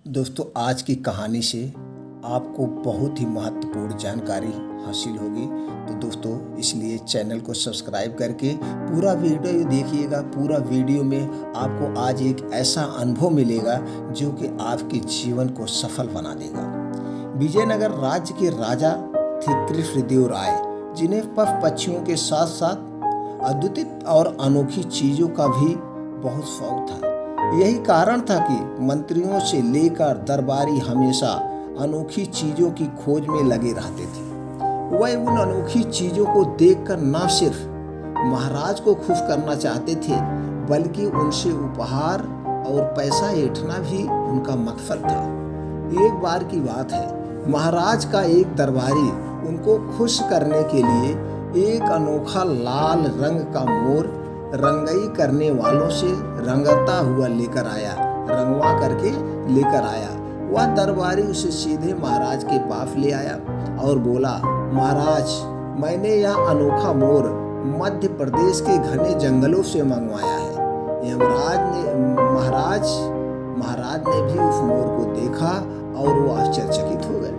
दोस्तों, आज की कहानी से आपको बहुत ही महत्वपूर्ण जानकारी हासिल होगी। तो दोस्तों, इसलिए चैनल को सब्सक्राइब करके पूरा वीडियो देखिएगा। पूरा वीडियो में आपको आज एक ऐसा अनुभव मिलेगा जो कि आपके जीवन को सफल बना देगा। विजयनगर राज्य के राजा थे कृष्णदेव राय, जिन्हें पक्षियों के साथ साथ अद्वितीय और अनोखी चीज़ों का भी बहुत शौक था। यही कारण था कि मंत्रियों से लेकर दरबारी हमेशा अनोखी चीज़ों की खोज में लगे रहते थे। वह उन अनोखी चीज़ों को देखकर न सिर्फ महाराज को खुश करना चाहते थे, बल्कि उनसे उपहार और पैसा ऐंठना भी उनका मकसद था। एक बार की बात है, महाराज का एक दरबारी उनको खुश करने के लिए एक अनोखा लाल रंग का मोर रंगाई करने वालों से रंगता हुआ रंगवा करके लेकर आया। वह दरबारी उसे सीधे महाराज के पास ले आया और बोला, महाराज, मैंने यह अनोखा मोर मध्य प्रदेश के घने जंगलों से मंगवाया है। महाराज ने भी उस मोर को देखा और वो आश्चर्यचकित हो गए।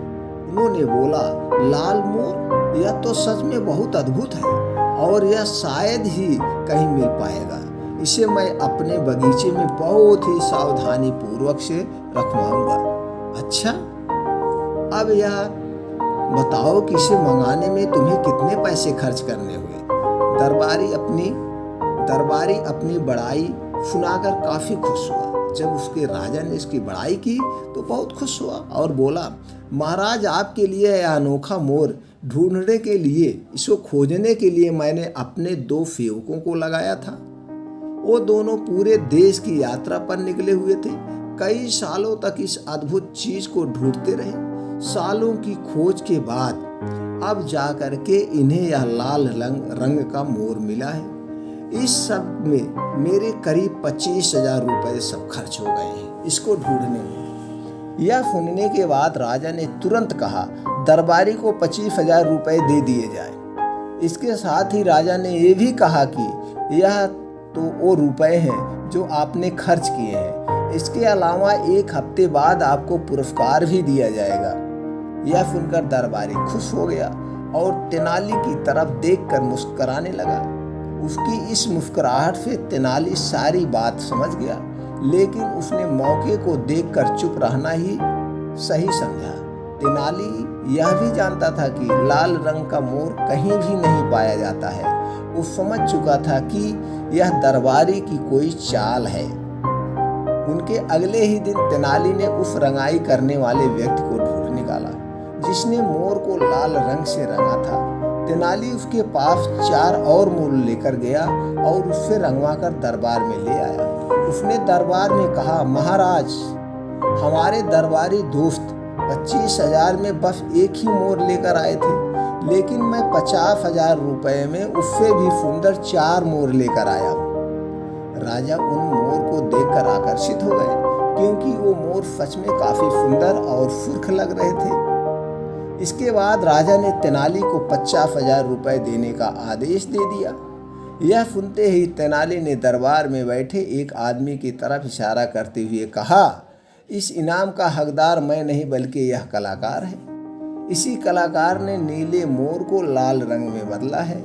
उन्होंने बोला, लाल मोर, यह तो सच में बहुत अद्भुत है और यह शायद ही कहीं मिल पाएगा। इसे मैं अपने बगीचे में बहुत ही सावधानी पूर्वक से रखवाऊंगा। अच्छा, अब यह बताओ कि इसे मंगाने में तुम्हें कितने पैसे खर्च करने हुए? दरबारी अपनी बड़ाई सुनाकर काफी खुश हुआ। जब उसके राजा ने इसकी बड़ाई की तो बहुत खुश हुआ और बोला, महाराज, आपके लिए यह अनोखा मोर ढूंढने के लिए, इसको खोजने के लिए मैंने अपने 2 सेवकों को लगाया था। वो दोनों पूरे देश की यात्रा पर निकले हुए थे। कई सालों तक इस अद्भुत चीज को ढूंढते रहे। सालों की खोज के बाद अब जाकर के इन्हें यह लाल रंग का मोर मिला है। इस सब में मेरे करीब 25,000 रुपए सब खर्च हो गए हैं इसको ढूंढने में। यह सुनने के बाद राजा ने तुरंत कहा, दरबारी को 25,000 रुपए दे दिए जाए। इसके साथ ही राजा ने यह भी कहा कि यह तो वो रुपए हैं जो आपने खर्च किए हैं। इसके अलावा 1 हफ्ते बाद आपको पुरस्कार भी दिया जाएगा। यह सुनकर दरबारी खुश हो गया और तेनाली की तरफ देखकर मुस्कुराने लगा। उसकी इस मुस्कुराहट से तेनाली सारी बात समझ गया, लेकिन उसने मौके को देखकर चुप रहना ही सही समझा। तेनाली यह भी जानता था कि लाल रंग का मोर कहीं भी नहीं पाया जाता है। वो समझ चुका था कि यह दरबारी की कोई चाल है। उनके अगले ही दिन तेनाली ने उस रंगाई करने वाले व्यक्ति को ढूंढ निकाला जिसने मोर को लाल रंग से रंगा था। तेनाली उसके पास 4 और मोर लेकर गया और उससे रंगवा कर दरबार में ले आया। उसने दरबार में कहा, महाराज, हमारे दरबारी दोस्त 25,000 में बस एक ही मोर लेकर आए थे, लेकिन मैं 50,000 रुपए में उससे भी सुंदर 4 मोर लेकर आया हूँ। राजा उन मोर को देखकर आकर्षित हो गए, क्योंकि वो मोर सच में काफी सुंदर और सुर्ख लग रहे थे। इसके बाद राजा ने तेनाली को 50,000 रुपए देने का आदेश दे दिया। यह सुनते ही तेनाली ने दरबार में बैठे एक आदमी की तरफ इशारा करते हुए कहा, इस इनाम का हकदार मैं नहीं बल्कि यह कलाकार है। इसी कलाकार ने नीले मोर को लाल रंग में बदला है।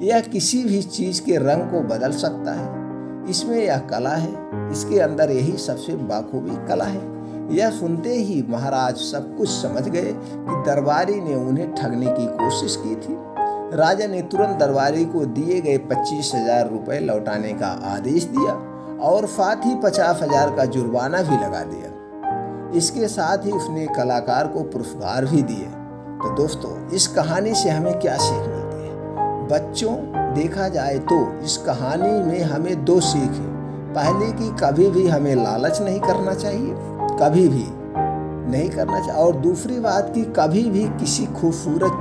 यह किसी भी चीज के रंग को बदल सकता है। इसमें यह कला है। इसके अंदर यही सबसे बाखूबी कला है। यह सुनते ही महाराज सब कुछ समझ गए कि दरबारी ने उन्हें ठगने की कोशिश की थी। राजा ने तुरंत दरबारी को दिए गए 25,000 रुपए लौटाने का आदेश दिया और साथ ही 50,000 का जुर्माना भी लगा दिया। इसके साथ ही उसने कलाकार को पुरस्कार भी दिए। तो दोस्तों, इस कहानी से हमें क्या सीख मिलती है? बच्चों, देखा जाए तो इस कहानी में हमें 2 सीख है। पहले कि कभी भी हमें लालच नहीं करना चाहिए, कभी भी नहीं करना चाहिए। और दूसरी बात कि कभी भी किसी खूबसूरत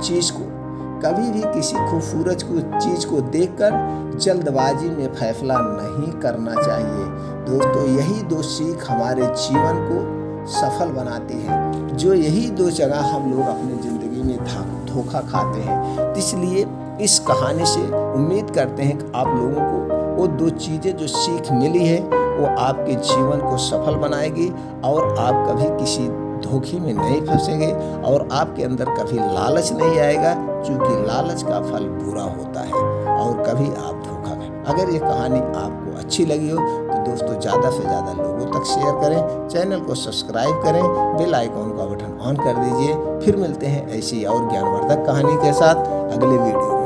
चीज को देखकर जल्दबाजी में फैसला नहीं करना चाहिए। दोस्तों, यही 2 सीख हमारे जीवन को सफल बनाती है। जो यही 2 जगह हम लोग अपनी जिंदगी में धोखा खाते हैं। इसलिए इस कहानी से उम्मीद करते हैं कि आप लोगों को वो 2 चीज़ें जो सीख मिली है वो आपके जीवन को सफल बनाएगी और आप कभी किसी धोखे में नहीं फंसेंगे और आपके अंदर कभी लालच नहीं आएगा, क्योंकि लालच का फल बुरा होता है और कभी आप धोखा खाएं। अगर ये कहानी आपको अच्छी लगी हो तो दोस्तों ज़्यादा से ज़्यादा लोगों तक शेयर करें, चैनल को सब्सक्राइब करें, बेल आइकॉन का बटन ऑन कर दीजिए। फिर मिलते हैं ऐसी और ज्ञानवर्धक कहानी के साथ अगले वीडियो में।